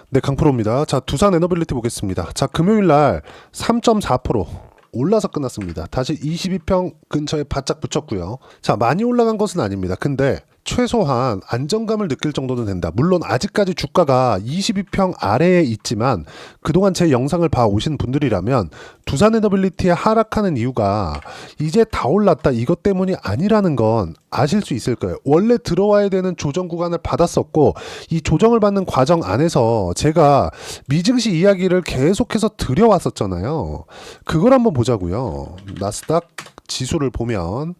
네, 강프로입니다. 자, 두산 에너빌리티 보겠습니다. 자, 금요일 날 3.4% 올라서 끝났습니다. 다시 22평 근처에 바짝 붙였고요. 자, 많이 올라간 것은 아닙니다. 근데 최소한 안정감을 느낄 정도는 된다. 물론 아직까지 주가가 22평 아래에 있지만 그동안 제 영상을 봐오신 분들이라면 두산 에너빌리티에 하락하는 이유가 이제 다 올랐다 이것 때문이 아니라는 건 아실 수 있을 거예요. 원래 들어와야 되는 조정 구간을 받았었고 이 조정을 받는 과정 안에서 제가 미증시 이야기를 계속해서 드려왔었잖아요. 그걸 한번 보자고요. 나스닥 지수를 보면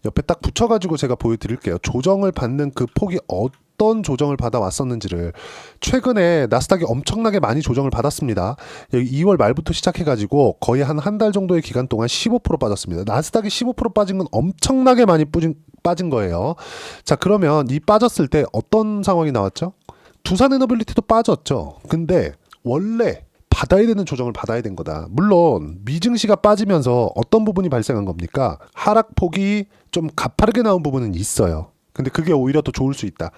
옆에 딱 붙여가지고 제가 보여드릴게요. 조정을 받는 그 폭이 어떤 조정을 받아왔었는지를. 최근에 나스닥이 엄청나게 많이 조정을 받았습니다. 여기 2월 말부터 시작해가지고 거의 한 달 정도의 기간 동안 15% 빠졌습니다. 나스닥이 15% 빠진 건 엄청나게 많이 빠진 거예요. 자, 그러면 이 빠졌을 때 어떤 상황이 나왔죠? 두산 에너빌리티도 빠졌죠. 근데 원래 받아야 되는 조정을 받아야 된 거다. 물론 미증시가 빠지면서 어떤 부분이 발생한 겁니까? 하락폭이 좀 가파르게 나온 부분은 있어요. 근데 그게 오히려 더 좋을 수 있다.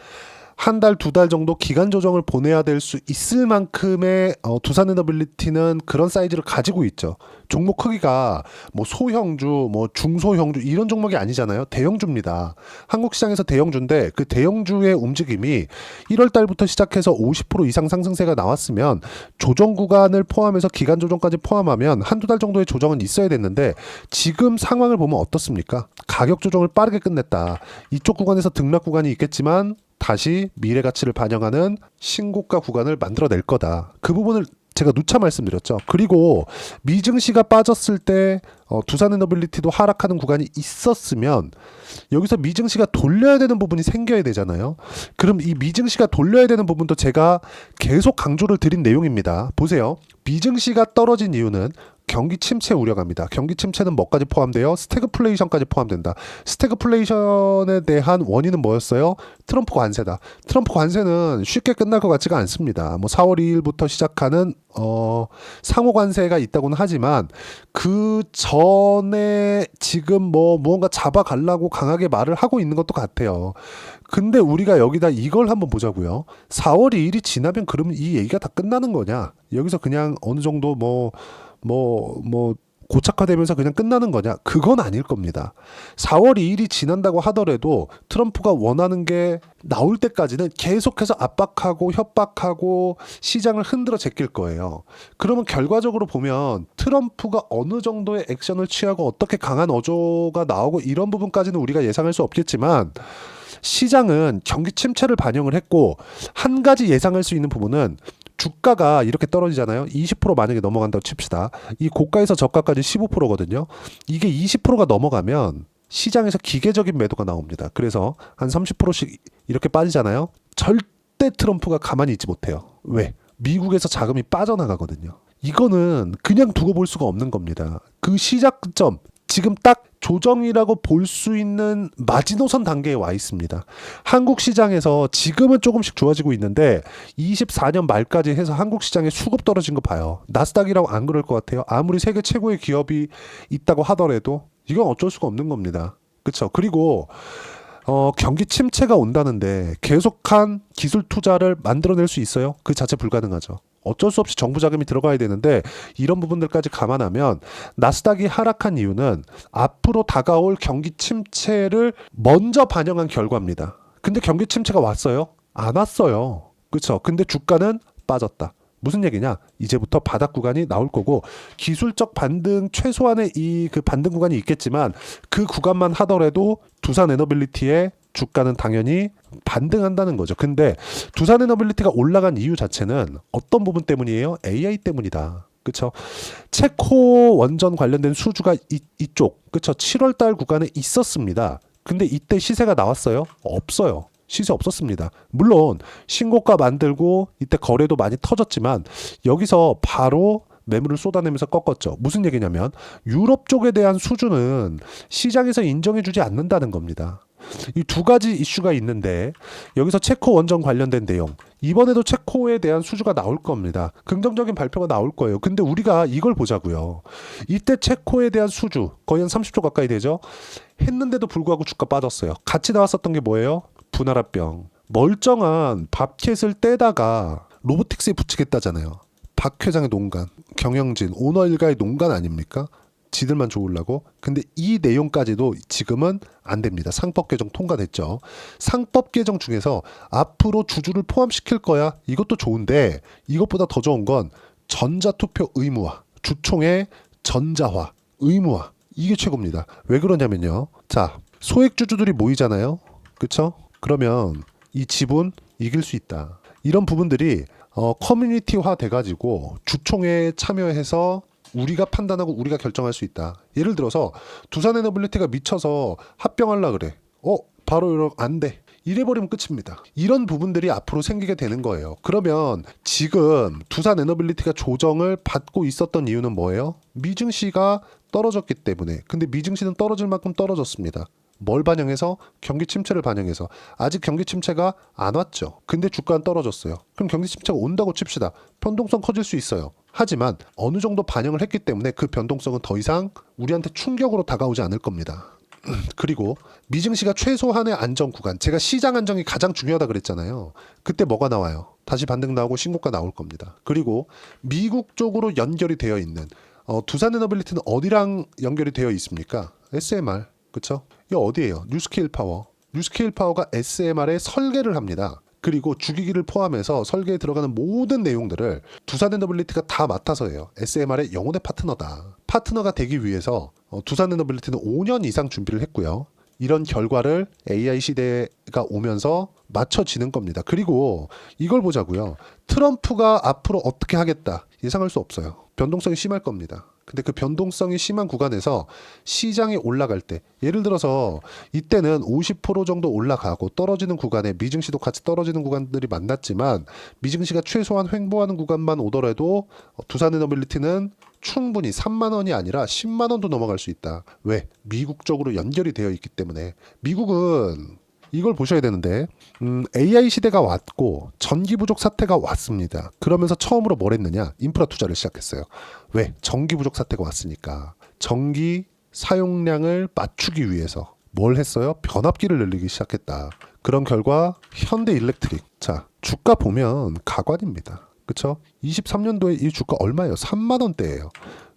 한 달, 두 달 정도 기간 조정을 보내야 될 수 있을 만큼의 두산 에너빌리티는 그런 사이즈를 가지고 있죠. 종목 크기가 뭐 소형주, 뭐 중소형주 이런 종목이 아니잖아요. 대형주입니다. 한국 시장에서 대형주인데 그 대형주의 움직임이 1월 달부터 시작해서 50% 이상 상승세가 나왔으면 조정 구간을 포함해서 기간 조정까지 포함하면 한두 달 정도의 조정은 있어야 됐는데 지금 상황을 보면 어떻습니까? 가격 조정을 빠르게 끝냈다. 이쪽 구간에서 등락 구간이 있겠지만 다시 미래 가치를 반영하는 신고가 구간을 만들어낼 거다. 그 부분을 제가 누차 말씀드렸죠. 그리고 미증시가 빠졌을 때 두산 에너빌리티도 하락하는 구간이 있었으면 여기서 미증시가 돌려야 되는 부분이 생겨야 되잖아요. 그럼 이 미증시가 돌려야 되는 부분도 제가 계속 강조를 드린 내용입니다. 보세요. 미증시가 떨어진 이유는 경기 침체 우려갑니다. 경기 침체는 뭐까지 포함돼요? 스태그플레이션까지 포함된다. 스태그플레이션에 대한 원인은 뭐였어요? 트럼프 관세다. 트럼프 관세는 쉽게 끝날 것 같지가 않습니다. 뭐 4월 2일부터 시작하는 상호 관세가 있다고는 하지만 그 전에 지금 뭐 무언가 잡아가려고 강하게 말을 하고 있는 것도 같아요. 근데 우리가 여기다 이걸 한번 보자고요. 4월 2일이 지나면 그러면 이 얘기가 다 끝나는 거냐? 여기서 그냥 어느 정도 고착화되면서 그냥 끝나는 거냐? 그건 아닐 겁니다. 4월 2일이 지난다고 하더라도 트럼프가 원하는 게 나올 때까지는 계속해서 압박하고 협박하고 시장을 흔들어 제낄 거예요. 그러면 결과적으로 보면 트럼프가 어느 정도의 액션을 취하고 어떻게 강한 어조가 나오고 이런 부분까지는 우리가 예상할 수 없겠지만 시장은 경기 침체를 반영을 했고 한 가지 예상할 수 있는 부분은 주가가 이렇게 떨어지잖아요. 20% 만약에 넘어간다고 칩시다. 이 고가에서 저가까지 15%거든요. 이게 20%가 넘어가면 시장에서 기계적인 매도가 나옵니다. 그래서 한 30%씩 이렇게 빠지잖아요. 절대 트럼프가 가만히 있지 못해요. 왜? 미국에서 자금이 빠져나가거든요. 이거는 그냥 두고 볼 수가 없는 겁니다. 그 시작점 지금 딱 조정이라고 볼 수 있는 마지노선 단계에 와 있습니다. 한국 시장에서 지금은 조금씩 좋아지고 있는데 24년 말까지 해서 한국 시장에 수급 떨어진 거 봐요. 나스닥이라고 안 그럴 것 같아요. 아무리 세계 최고의 기업이 있다고 하더라도 이건 어쩔 수가 없는 겁니다. 그렇죠? 그리고 경기 침체가 온다는데 계속한 기술 투자를 만들어낼 수 있어요? 그 자체 불가능하죠. 어쩔 수 없이 정부 자금이 들어가야 되는데 이런 부분들까지 감안하면 나스닥이 하락한 이유는 앞으로 다가올 경기 침체를 먼저 반영한 결과입니다. 근데 경기 침체가 왔어요? 안 왔어요. 그렇죠? 근데 주가는 빠졌다. 무슨 얘기냐? 이제부터 바닥 구간이 나올 거고 기술적 반등 최소한의 이 그 반등 구간이 있겠지만 그 구간만 하더라도 두산 에너빌리티의 주가는 당연히 반등한다는 거죠. 근데 두산 에너빌리티가 올라간 이유 자체는 어떤 부분 때문이에요? AI 때문이다. 그쵸? 체코 원전 관련된 수주가 이쪽, 그쵸? 7월 달 구간에 있었습니다. 근데 이때 시세가 나왔어요? 없어요. 시세 없었습니다. 물론 신고가 만들고 이때 거래도 많이 터졌지만 여기서 바로 매물을 쏟아내면서 꺾었죠. 무슨 얘기냐면 유럽 쪽에 대한 수주는 시장에서 인정해주지 않는다는 겁니다. 이 두 가지 이슈가 있는데 여기서 체코 원전 관련된 내용 이번에도 체코에 대한 수주가 나올 겁니다. 긍정적인 발표가 나올 거예요. 근데 우리가 이걸 보자고요. 이때 체코에 대한 수주 거의 한 30조 가까이 되죠. 했는데도 불구하고 주가 빠졌어요. 같이 나왔었던 게 뭐예요? 분할합병. 멀쩡한 밥캣을 떼다가 로보틱스에 붙이겠다잖아요. 박 회장의 농간, 경영진, 오너 일가의 농간 아닙니까? 지들만 좋으려고. 근데 이 내용까지도 지금은 안 됩니다. 상법 개정 통과됐죠. 상법 개정 중에서 앞으로 주주를 포함시킬 거야. 이것도 좋은데 이것보다 더 좋은 건 전자투표 의무화, 주총의 전자화, 의무화. 이게 최고입니다. 왜 그러냐면요. 자, 소액주주들이 모이잖아요. 그쵸? 그러면 이 지분 이길 수 있다. 이런 부분들이 커뮤니티화 돼가지고 주총회에 참여해서 우리가 판단하고 우리가 결정할 수 있다. 예를 들어서 두산에너빌리티가 미쳐서 합병하려 그래. 바로 안 돼. 이래버리면 끝입니다. 이런 부분들이 앞으로 생기게 되는 거예요. 그러면 지금 두산에너빌리티가 조정을 받고 있었던 이유는 뭐예요? 미증시가 떨어졌기 때문에. 근데 미증시는 떨어질 만큼 떨어졌습니다. 뭘 반영해서? 경기 침체를 반영해서. 아직 경기 침체가 안 왔죠. 근데 주가는 떨어졌어요. 그럼 경기 침체가 온다고 칩시다. 변동성 커질 수 있어요. 하지만 어느 정도 반영을 했기 때문에 그 변동성은 더 이상 우리한테 충격으로 다가오지 않을 겁니다. 그리고 미증시가 최소한의 안정 구간, 제가 시장 안정이 가장 중요하다 그랬잖아요. 그때 뭐가 나와요? 다시 반등 나오고 신고가 나올 겁니다. 그리고 미국 쪽으로 연결이 되어 있는 두산에너빌리티는 어디랑 연결이 되어 있습니까? SMR. 그쵸? 이게 어디예요? 뉴스케일 파워. 뉴스케일 파워가 SMR에 설계를 합니다. 그리고 주기기를 포함해서 설계에 들어가는 모든 내용들을 두산에너빌리티가 다 맡아서 해요. SMR의 영혼의 파트너다. 파트너가 되기 위해서 두산에너빌리티는 5년 이상 준비를 했고요. 이런 결과를 AI 시대가 오면서 맞춰지는 겁니다. 그리고 이걸 보자고요. 트럼프가 앞으로 어떻게 하겠다 예상할 수 없어요. 변동성이 심할 겁니다. 근데 그 변동성이 심한 구간에서 시장이 올라갈 때, 예를 들어서 이때는 50% 정도 올라가고 떨어지는 구간에 미증시도 같이 떨어지는 구간들이 많았지만 미증시가 최소한 횡보하는 구간만 오더라도 두산에너빌리티는 충분히 3만 원이 아니라 10만 원도 넘어갈 수 있다. 왜? 미국 쪽으로 연결이 되어 있기 때문에. 미국은 이걸 보셔야 되는데 AI 시대가 왔고 전기 부족 사태가 왔습니다. 그러면서 처음으로 뭘 했느냐? 인프라 투자를 시작했어요. 왜? 전기 부족 사태가 왔으니까. 전기 사용량을 맞추기 위해서 뭘 했어요? 변압기를 늘리기 시작했다. 그런 결과 현대일렉트릭. 자, 주가 보면 가관입니다. 그쵸? 23년도에 이 주가 얼마예요? 3만 원대예요.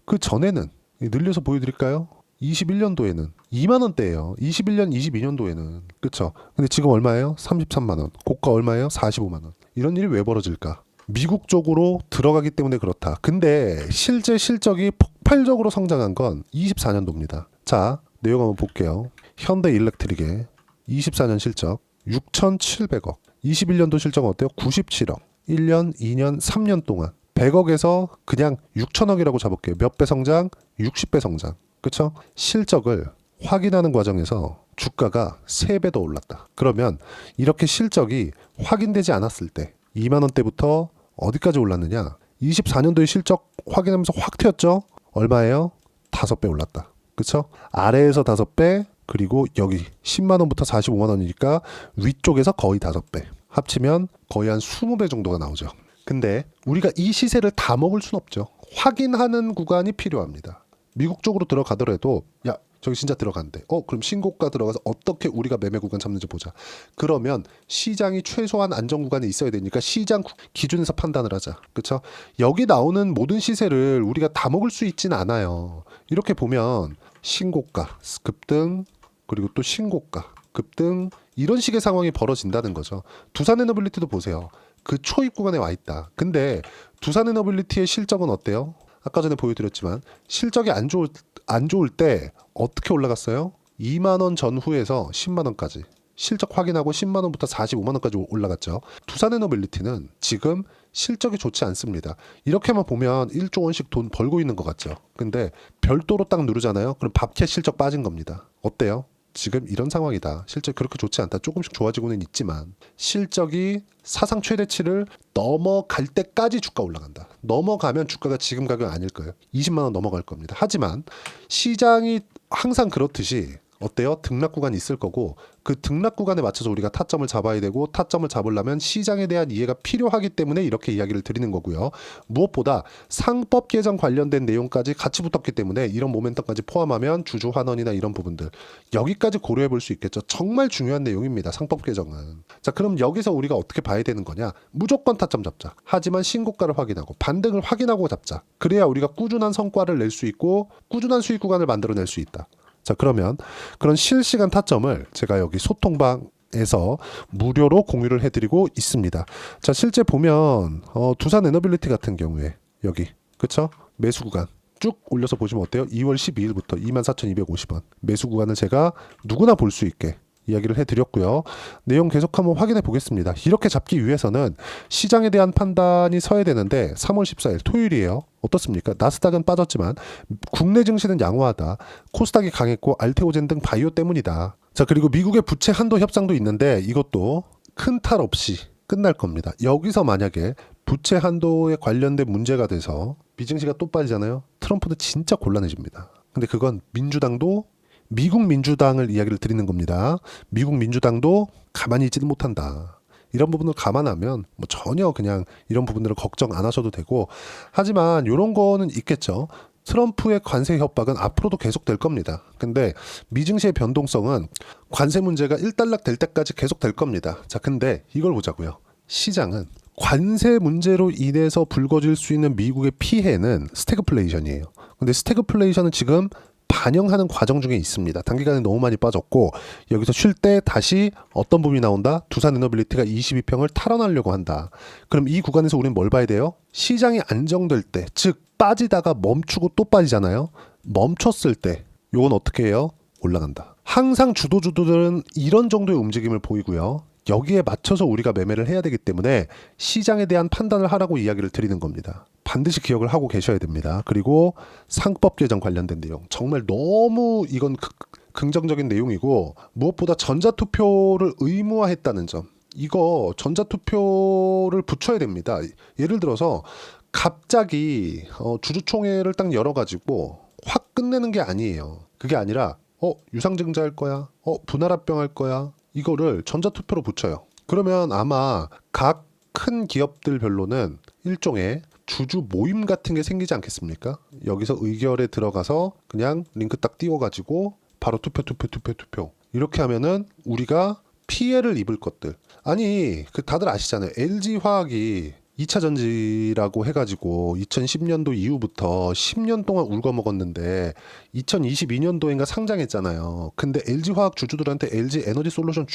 그 전에는 늘려서 보여드릴까요? 21년도에는 2만 원대예요. 21년, 22년도에는. 그쵸? 근데 지금 얼마예요? 33만 원. 고가 얼마예요? 45만 원. 이런 일이 왜 벌어질까? 미국 쪽으로 들어가기 때문에 그렇다. 근데 실제 실적이 폭발적으로 성장한 건 24년도입니다. 자, 내용 한번 볼게요. 현대일렉트릭의 24년 실적 6,700억. 21년도 실적은 어때요? 97억. 1년, 2년, 3년 동안 100억에서 그냥 6천억이라고 잡을게요. 몇 배 성장? 60배 성장. 그렇죠? 실적을 확인하는 과정에서 주가가 3배 더 올랐다. 그러면 이렇게 실적이 확인되지 않았을 때 2만 원대부터 어디까지 올랐느냐? 24년도의 실적 확인하면서 확 튀었죠? 얼마예요? 5배 올랐다. 그렇죠? 아래에서 5배, 그리고 여기 10만 원부터 45만 원이니까 위쪽에서 거의 5배. 합치면 거의 한 20배 정도가 나오죠. 근데 우리가 이 시세를 다 먹을 순 없죠. 확인하는 구간이 필요합니다. 미국 쪽으로 들어가더라도 야 저기 진짜 들어간대. 그럼 신고가 들어가서 어떻게 우리가 매매 구간 잡는지 보자. 그러면 시장이 최소한 안정 구간에 있어야 되니까 시장 기준에서 판단을 하자. 그렇죠? 여기 나오는 모든 시세를 우리가 다 먹을 수 있진 않아요. 이렇게 보면 신고가 급등, 그리고 또 신고가 급등, 이런 식의 상황이 벌어진다는 거죠. 두산에너빌리티도 보세요. 그 초입 구간에 와 있다. 근데 두산에너빌리티의 실적은 어때요? 아까 전에 보여드렸지만 실적이 안 좋을 때 어떻게 올라갔어요? 2만 원 전후에서 10만 원까지. 실적 확인하고 10만 원부터 45만 원까지 올라갔죠. 두산에너빌리티는 지금 실적이 좋지 않습니다. 이렇게만 보면 1조 원씩 돈 벌고 있는 것 같죠. 근데 별도로 딱 누르잖아요. 그럼 밥캣 실적 빠진 겁니다. 어때요? 지금 이런 상황이다. 실적이 그렇게 좋지 않다. 조금씩 좋아지고는 있지만 실적이 사상 최대치를 넘어갈 때까지 주가 올라간다. 넘어가면 주가가 지금 가격 아닐 거예요. 20만 원 넘어갈 겁니다. 하지만 시장이 항상 그렇듯이 어때요? 등락 구간이 있을 거고 그 등락 구간에 맞춰서 우리가 타점을 잡아야 되고 타점을 잡으려면 시장에 대한 이해가 필요하기 때문에 이렇게 이야기를 드리는 거고요. 무엇보다 상법 개정 관련된 내용까지 같이 붙었기 때문에 이런 모멘텀까지 포함하면 주주 환원이나 이런 부분들 여기까지 고려해 볼 수 있겠죠. 정말 중요한 내용입니다. 상법 개정은. 자, 그럼 여기서 우리가 어떻게 봐야 되는 거냐? 무조건 타점 잡자. 하지만 신고가를 확인하고 반등을 확인하고 잡자. 그래야 우리가 꾸준한 성과를 낼 수 있고 꾸준한 수익 구간을 만들어낼 수 있다. 자, 그러면 그런 실시간 타점을 제가 여기 소통방에서 무료로 공유를 해드리고 있습니다. 자, 실제 보면 두산 에너빌리티 같은 경우에 여기 그쵸? 매수 구간 쭉 올려서 보시면 어때요? 2월 12일부터 24,250원 매수 구간을 제가 누구나 볼 수 있게 이야기를 해드렸고요. 내용 계속 한번 확인해 보겠습니다. 이렇게 잡기 위해서는 시장에 대한 판단이 서야 되는데 3월 14일 토요일이에요. 어떻습니까? 나스닥은 빠졌지만 국내 증시는 양호하다. 코스닥이 강했고 알테오젠 등 바이오 때문이다. 자, 그리고 미국의 부채 한도 협상도 있는데 이것도 큰 탈 없이 끝날 겁니다. 여기서 만약에 부채 한도에 관련된 문제가 돼서 미증시가 또 빠지잖아요. 트럼프는 진짜 곤란해집니다. 근데 그건 민주당도 미국 민주당을 이야기를 드리는 겁니다. 미국 민주당도 가만히 있지는 못한다. 이런 부분을 감안하면 뭐 전혀 그냥 이런 부분들을 걱정 안 하셔도 되고 하지만 이런 거는 있겠죠. 트럼프의 관세 협박은 앞으로도 계속될 겁니다. 근데 미증시의 변동성은 관세 문제가 일단락 될 때까지 계속될 겁니다. 자, 근데 이걸 보자고요. 시장은 관세 문제로 인해서 불거질 수 있는 미국의 피해는 스태그플레이션이에요. 근데 스태그플레이션은 지금 반영하는 과정 중에 있습니다. 단기간에 너무 많이 빠졌고 여기서 쉴 때 다시 어떤 부분이 나온다? 두산 에너빌리티가 22평을 탈환하려고 한다. 그럼 이 구간에서 우리는 뭘 봐야 돼요? 시장이 안정될 때, 즉 빠지다가 멈추고 또 빠지잖아요. 멈췄을 때 요건 어떻게 해요? 올라간다. 항상 주도주들은 이런 정도의 움직임을 보이고요. 여기에 맞춰서 우리가 매매를 해야 되기 때문에 시장에 대한 판단을 하라고 이야기를 드리는 겁니다. 반드시 기억을 하고 계셔야 됩니다. 그리고 상법 개정 관련된 내용 정말 너무 이건 긍정적인 내용이고 무엇보다 전자투표를 의무화했다는 점 이거 전자투표를 붙여야 됩니다. 예를 들어서 갑자기 주주총회를 딱 열어가지고 확 끝내는 게 아니에요. 그게 아니라 유상증자 할 거야, 분할합병 할 거야 이거를 전자투표로 붙여요. 그러면 아마 각 큰 기업들별로는 일종의 주주 모임 같은 게 생기지 않겠습니까? 여기서 의결에 들어가서 그냥 링크 딱 띄워가지고 바로 투표 이렇게 하면은 우리가 피해를 입을 것들 아니 다들 아시잖아요. LG화학이 2차 전지라고 해가지고 2010년도 이후부터 10년 동안 울거먹었는데 2022년도인가 상장했잖아요. 근데 LG화학 주주들한테 LG에너지솔루션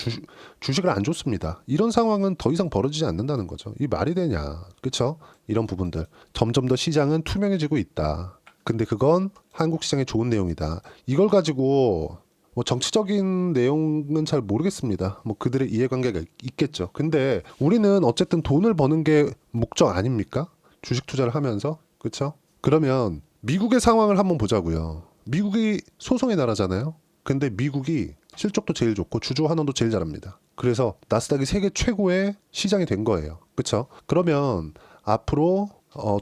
주식을 안 줬습니다. 이런 상황은 더 이상 벌어지지 않는다는 거죠. 이 말이 되냐. 그렇죠? 이런 부분들. 점점 더 시장은 투명해지고 있다. 근데 그건 한국 시장에 좋은 내용이다. 이걸 가지고 뭐 정치적인 내용은 잘 모르겠습니다. 뭐 그들의 이해관계가 있겠죠. 근데 우리는 어쨌든 돈을 버는 게 목적 아닙니까? 주식 투자를 하면서. 그렇죠? 그러면 미국의 상황을 한번 보자고요. 미국이 소송의 나라잖아요. 근데 미국이 실적도 제일 좋고 주주 환원도 제일 잘합니다. 그래서 나스닥이 세계 최고의 시장이 된 거예요. 그렇죠? 그러면 앞으로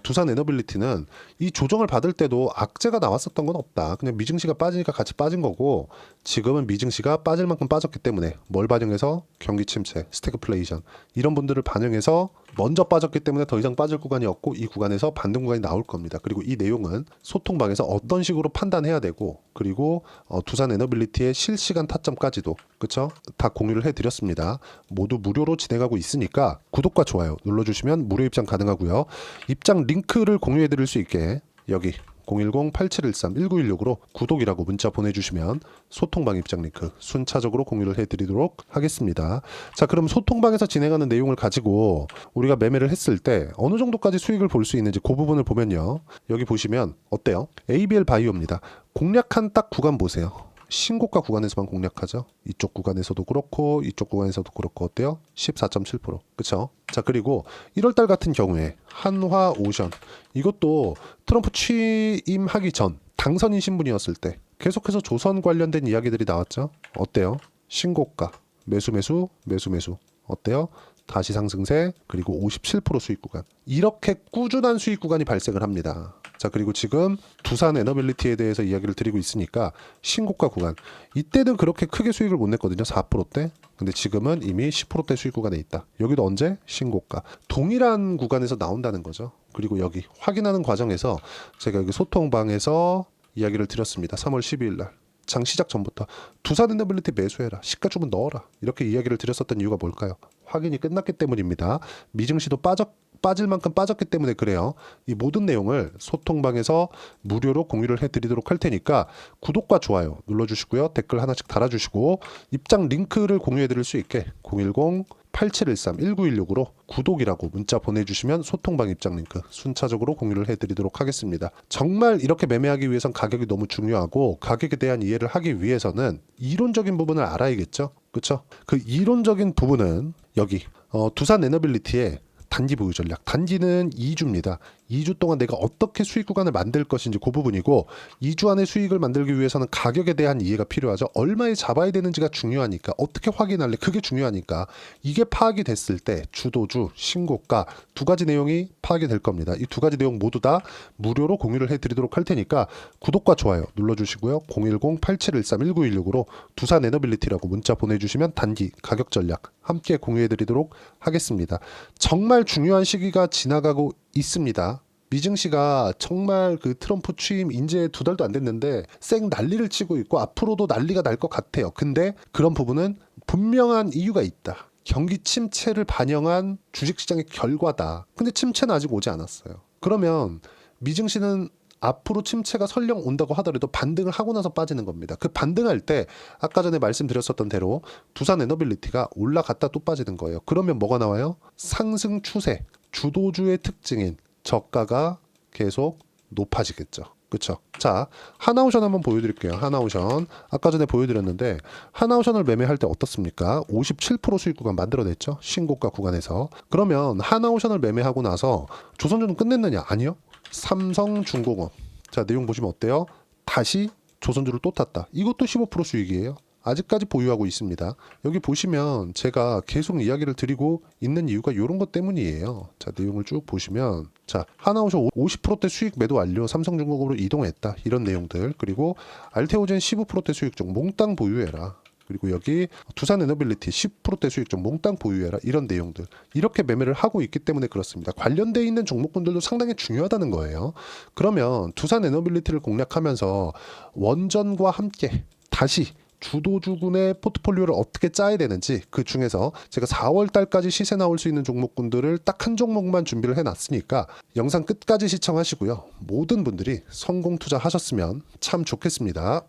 두산 에너빌리티는 이 조정을 받을 때도 악재가 나왔었던 건 없다. 그냥 미증시가 빠지니까 같이 빠진 거고 지금은 미증시가 빠질 만큼 빠졌기 때문에 뭘 반영해서 경기 침체, 스태그플레이션 이런 분들을 반영해서 먼저 빠졌기 때문에 더 이상 빠질 구간이 없고 이 구간에서 반등 구간이 나올 겁니다. 그리고 이 내용은 소통방에서 어떤 식으로 판단해야 되고 그리고 두산 에너빌리티의 실시간 타점까지도 그쵸? 다 공유를 해드렸습니다. 모두 무료로 진행하고 있으니까 구독과 좋아요 눌러주시면 무료 입장 가능하고요. 입장 링크를 공유해드릴 수 있게 여기 010-8713-1916으로 구독이라고 문자 보내주시면 소통방 입장 링크 순차적으로 공유를 해드리도록 하겠습니다. 자, 그럼 소통방에서 진행하는 내용을 가지고 우리가 매매를 했을 때 어느 정도까지 수익을 볼 수 있는지 그 부분을 보면요. 여기 보시면 어때요? ABL 바이오입니다. 공략한 딱 구간 보세요. 신고가 구간에서만 공략하죠. 이쪽 구간에서도 그렇고 이쪽 구간에서도 그렇고 어때요? 14.7%. 그쵸? 자, 그리고 1월달 같은 경우에 한화오션 이것도 트럼프 취임하기 전 당선인 신분이었을 때 계속해서 조선 관련된 이야기들이 나왔죠. 어때요? 신고가 매수 어때요? 다시 상승세, 그리고 57% 수익 구간. 이렇게 꾸준한 수익 구간이 발생을 합니다. 자, 그리고 지금 두산 에너빌리티에 대해서 이야기를 드리고 있으니까 신고가 구간. 이때는 그렇게 크게 수익을 못 냈거든요. 4%대. 근데 지금은 이미 10%대 수익 구간에 있다. 여기도 언제? 신고가. 동일한 구간에서 나온다는 거죠. 그리고 여기 확인하는 과정에서 제가 여기 소통방에서 이야기를 드렸습니다. 3월 12일 날. 장 시작 전부터 두산 에너빌리티 매수해라. 시가 주문 넣어라. 이렇게 이야기를 드렸었던 이유가 뭘까요? 확인이 끝났기 때문입니다. 미증시도 빠질 만큼 빠졌기 때문에 그래요. 이 모든 내용을 소통방에서 무료로 공유를 해드리도록 할 테니까 구독과 좋아요 눌러주시고요. 댓글 하나씩 달아주시고 입장 링크를 공유해드릴 수 있게 010-8713-1916으로 구독이라고 문자 보내주시면 소통방 입장 링크 순차적으로 공유를 해드리도록 하겠습니다. 정말 이렇게 매매하기 위해선 가격이 너무 중요하고 가격에 대한 이해를 하기 위해서는 이론적인 부분을 알아야겠죠. 그렇죠? 그 이론적인 부분은 여기 두산 에너빌리티의 단기 보유 전략. 단기는 2주입니다. 2주 동안 내가 어떻게 수익 구간을 만들 것인지 그 부분이고 2주 안에 수익을 만들기 위해서는 가격에 대한 이해가 필요하죠. 얼마에 잡아야 되는지가 중요하니까 어떻게 확인할래? 그게 중요하니까 이게 파악이 됐을 때 주도주, 신고가 두 가지 내용이 파악이 될 겁니다. 이 두 가지 내용 모두 다 무료로 공유를 해드리도록 할 테니까 구독과 좋아요 눌러주시고요. 010-8713-1916으로 두산 에너빌리티라고 문자 보내주시면 단기 가격 전략 함께 공유해드리도록 하겠습니다. 정말 중요한 시기가 지나가고 있습니다. 미증시가 정말 그 트럼프 취임 이제 2달도 안 됐는데 쌩 난리를 치고 있고 앞으로도 난리가 날 것 같아요. 근데 그런 부분은 분명한 이유가 있다. 경기 침체를 반영한 주식시장의 결과다. 근데 침체는 아직 오지 않았어요. 그러면 미증시는 앞으로 침체가 설령 온다고 하더라도 반등을 하고 나서 빠지는 겁니다. 그 반등할 때 아까 전에 말씀드렸었던 대로 두산 에너빌리티가 올라갔다 또 빠지는 거예요. 그러면 뭐가 나와요? 상승 추세, 주도주의 특징인 저가가 계속 높아지겠죠. 그렇죠? 자, 하나오션 한번 보여드릴게요. 하나오션 아까 전에 보여드렸는데 하나오션을 매매할 때 어떻습니까? 57% 수익 구간 만들어냈죠. 신고가 구간에서. 그러면 하나오션을 매매하고 나서 조선주는 끝냈느냐? 아니요. 삼성중공업. 자, 내용 보시면 어때요? 다시 조선주를 또 탔다. 이것도 15% 수익이에요. 아직까지 보유하고 있습니다. 여기 보시면 제가 계속 이야기를 드리고 있는 이유가 이런 것 때문이에요. 자, 내용을 쭉 보시면 자, 하나오션 50%대 수익 매도 완료, 삼성중공업으로 이동했다. 이런 내용들. 그리고 알테오젠 15%대 수익종 몽땅 보유해라. 그리고 여기 두산 에너빌리티 10%대 수익종 몽땅 보유해라. 이런 내용들. 이렇게 매매를 하고 있기 때문에 그렇습니다. 관련되어 있는 종목군들도 상당히 중요하다는 거예요. 그러면 두산 에너빌리티를 공략하면서 원전과 함께 다시 주도주군의 포트폴리오를 어떻게 짜야 되는지 그 중에서 제가 4월 달까지 시세 나올 수 있는 종목군들을 딱 한 종목만 준비를 해놨으니까 영상 끝까지 시청하시고요. 모든 분들이 성공 투자하셨으면 참 좋겠습니다.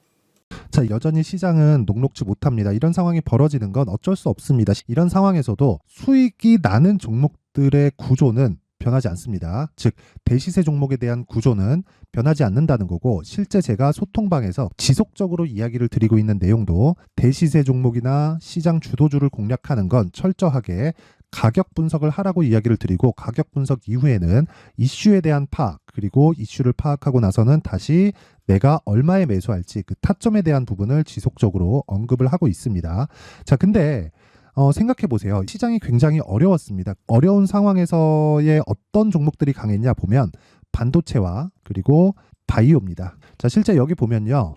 자, 여전히 시장은 녹록지 못합니다. 이런 상황이 벌어지는 건 어쩔 수 없습니다. 이런 상황에서도 수익이 나는 종목들의 구조는 변하지 않습니다. 즉, 대시세 종목에 대한 구조는 변하지 않는다는 거고, 실제 제가 소통방에서 지속적으로 이야기를 드리고 있는 내용도 대시세 종목이나 시장 주도주를 공략하는 건 철저하게 가격 분석을 하라고 이야기를 드리고, 가격 분석 이후에는 이슈에 대한 파악, 그리고 이슈를 파악하고 나서는 다시 내가 얼마에 매수할지 그 타점에 대한 부분을 지속적으로 언급을 하고 있습니다. 자, 근데 생각해 보세요. 시장이 굉장히 어려웠습니다. 어려운 상황에서의 어떤 종목들이 강했냐 보면 반도체와 그리고 바이오입니다. 자, 실제 여기 보면요.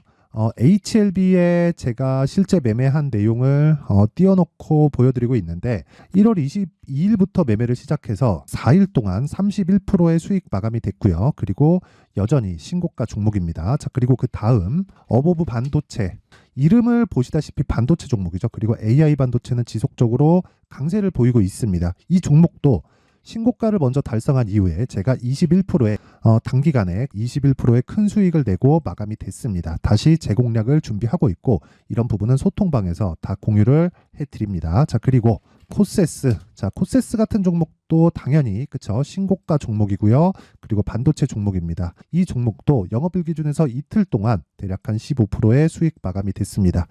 HLB에 제가 실제 매매한 내용을 띄워놓고 보여드리고 있는데 1월 22일부터 매매를 시작해서 4일 동안 31%의 수익 마감이 됐고요. 그리고 여전히 신고가 종목입니다. 자, 그리고 그 다음 어보브 반도체, 이름을 보시다시피 반도체 종목이죠. 그리고 AI 반도체는 지속적으로 강세를 보이고 있습니다. 이 종목도 신고가를 먼저 달성한 이후에 제가 21%의 단기간에 21%의 큰 수익을 내고 마감이 됐습니다. 다시 재공략을 준비하고 있고, 이런 부분은 소통방에서 다 공유를 해드립니다. 자, 그리고 코세스. 자, 코세스 같은 종목도 당연히 그쵸, 신고가 종목이고요. 그리고 반도체 종목입니다. 이 종목도 영업일 기준에서 이틀 동안 대략 한 15%의 수익 마감이 됐습니다.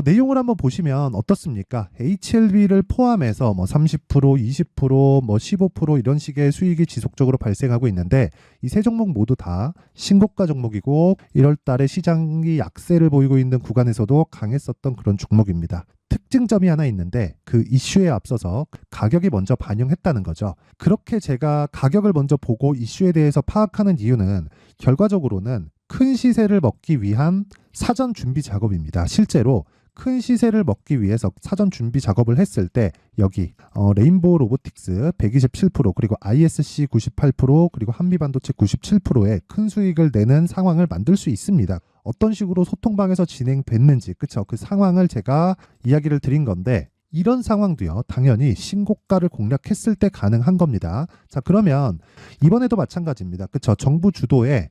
내용을 한번 보시면 어떻습니까? HLB를 포함해서 뭐 30%, 20%, 뭐 15% 이런 식의 수익이 지속적으로 발생하고 있는데, 이 세 종목 모두 다 신고가 종목이고 1월 달에 시장이 약세를 보이고 있는 구간에서도 강했었던 그런 종목입니다. 특징점이 하나 있는데 그 이슈에 앞서서 가격이 먼저 반영했다는 거죠. 그렇게 제가 가격을 먼저 보고 이슈에 대해서 파악하는 이유는 결과적으로는 큰 시세를 먹기 위한 사전 준비 작업입니다. 실제로 큰 시세를 먹기 위해서 사전 준비 작업을 했을 때 여기 레인보우 로보틱스 127% 그리고 ISC 98% 그리고 한미반도체 97%의 큰 수익을 내는 상황을 만들 수 있습니다. 어떤 식으로 소통방에서 진행됐는지 그쵸? 그 상황을 제가 이야기를 드린 건데 이런 상황도요 당연히 신고가를 공략했을 때 가능한 겁니다. 자 그러면 이번에도 마찬가지입니다. 그쵸? 정부 주도의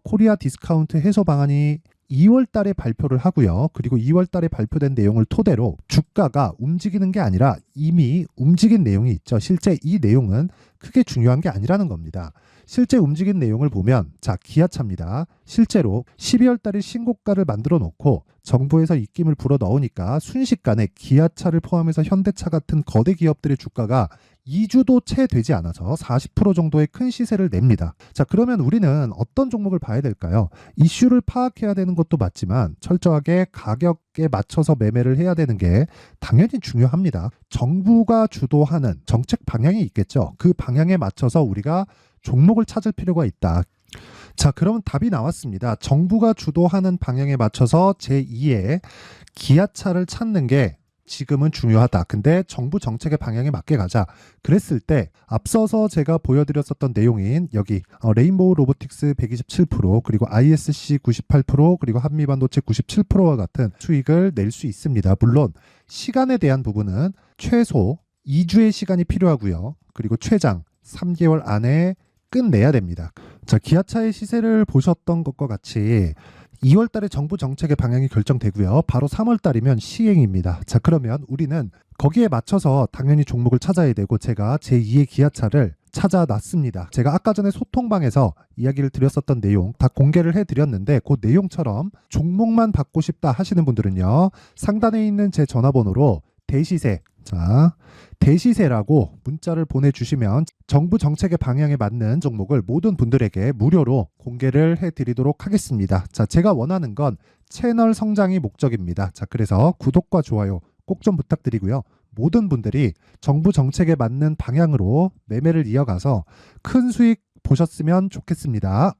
코리아 디스카운트 해소 방안이 2월 달에 발표를 하고요. 그리고 2월 달에 발표된 내용을 토대로 주가가 움직이는 게 아니라 이미 움직인 내용이 있죠. 실제 이 내용은 크게 중요한 게 아니라는 겁니다. 실제 움직인 내용을 보면 자 기아차입니다. 실제로 12월 달에 신고가를 만들어 놓고 정부에서 입김을 불어 넣으니까 순식간에 기아차를 포함해서 현대차 같은 거대 기업들의 주가가 2주도 채 되지 않아서 40% 정도의 큰 시세를 냅니다. 자, 그러면 우리는 어떤 종목을 봐야 될까요? 이슈를 파악해야 되는 것도 맞지만 철저하게 가격에 맞춰서 매매를 해야 되는 게 당연히 중요합니다. 정부가 주도하는 정책 방향이 있겠죠. 그 방향에 맞춰서 우리가 종목을 찾을 필요가 있다. 자, 그러면 답이 나왔습니다. 정부가 주도하는 방향에 맞춰서 제2의 기아차를 찾는 게 지금은 중요하다. 근데 정부 정책의 방향에 맞게 가자. 그랬을 때 앞서서 제가 보여드렸었던 내용인 여기 레인보우 로보틱스 127% 그리고 ISC 98% 그리고 한미반도체 97%와 같은 수익을 낼 수 있습니다. 물론 시간에 대한 부분은 최소 2주의 시간이 필요하고요. 그리고 최장 3개월 안에 끝내야 됩니다. 자, 기아차의 시세를 보셨던 것과 같이 2월 달에 정부 정책의 방향이 결정되고요. 바로 3월 달이면 시행입니다. 자, 그러면 우리는 거기에 맞춰서 당연히 종목을 찾아야 되고 제가 제2의 기아차를 찾아놨습니다. 제가 아까 전에 소통방에서 이야기를 드렸었던 내용 다 공개를 해드렸는데 그 내용처럼 종목만 받고 싶다 하시는 분들은요. 상단에 있는 제 전화번호로 대시세 자 대시세라고 문자를 보내주시면 정부 정책의 방향에 맞는 종목을 모든 분들에게 무료로 공개를 해드리도록 하겠습니다. 자, 제가 원하는 건 채널 성장이 목적입니다. 자, 그래서 구독과 좋아요 꼭 좀 부탁드리고요. 모든 분들이 정부 정책에 맞는 방향으로 매매를 이어가서 큰 수익 보셨으면 좋겠습니다.